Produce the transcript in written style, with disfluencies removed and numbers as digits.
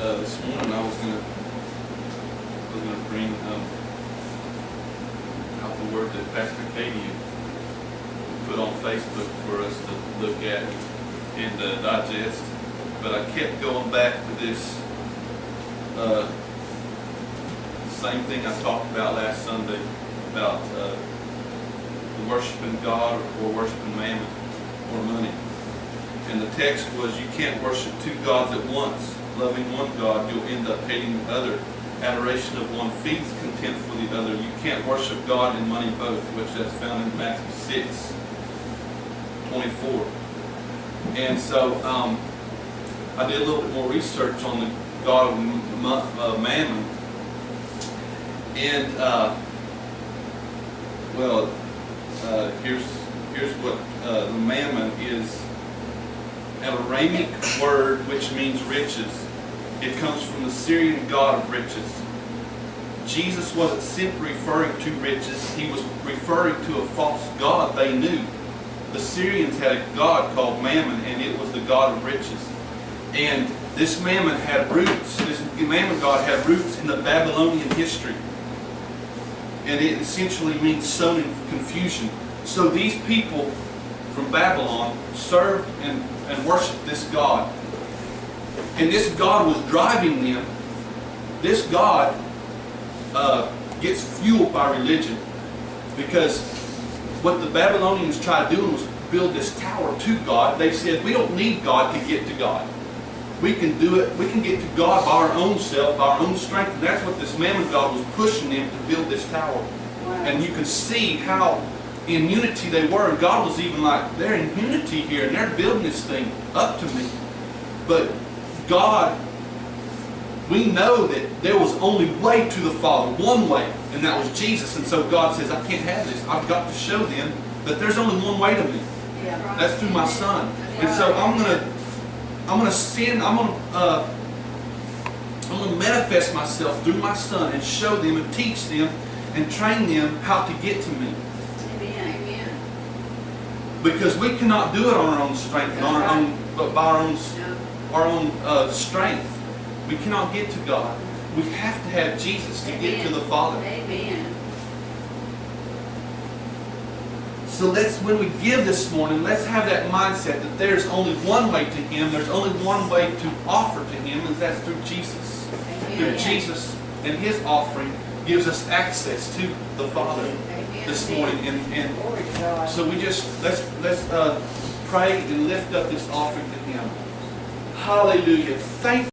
this morning I was gonna bring out the word that Pastor Katie put on Facebook for us to look at and digest, but I kept going back to this same thing I talked about last Sunday about worshiping God or worshiping mammon or money. And the text was, you can't worship two gods at once. Loving one God, you'll end up hating the other. Adoration of one feeds contempt for the other. You can't worship God and money both, which that's found in Matthew 6:24. And so I did a little bit more research on the God of Mammon. And here's what the Mammon is. An Aramaic word which means riches. It comes from the Syrian god of riches. Jesus wasn't simply referring to riches. He was referring to a false god they knew. The Syrians had a god called Mammon, and it was the god of riches. And this Mammon had roots. This Mammon god had roots in the Babylonian history. And it essentially means sown in confusion. So these people from Babylon served and worshiped this god. And this god was driving them. This god gets fueled by religion. Because what the Babylonians tried doing was build this tower to God. They said, we don't need God to get to God. We can do it. We can get to God by our own self, by our own strength. And that's what this Mammon god was pushing them to build this tower. Wow. And you can see how in unity they were. And God was even like, they're in unity here and they're building this thing up to me. But God, we know that there was only way to the Father, one way, and that was Jesus. And so God says, I can't have this. I've got to show them that there's only one way to me. Yeah, right. That's through my Son. Yeah. And so I'm going to manifest myself through my Son and show them and teach them and train them how to get to me. Amen. Because we cannot do it on our own strength, and on our own, but by our own strength. We cannot get to God. We have to have Jesus to get to the Father. Amen. So when we give this morning, let's have that mindset that there's only one way to Him. There's only one way to offer to Him, and that's through Jesus. Amen. Through Jesus and His offering gives us access to the Father. Amen. This morning. And so we just let's pray and lift up this offering to Him. Hallelujah. Thank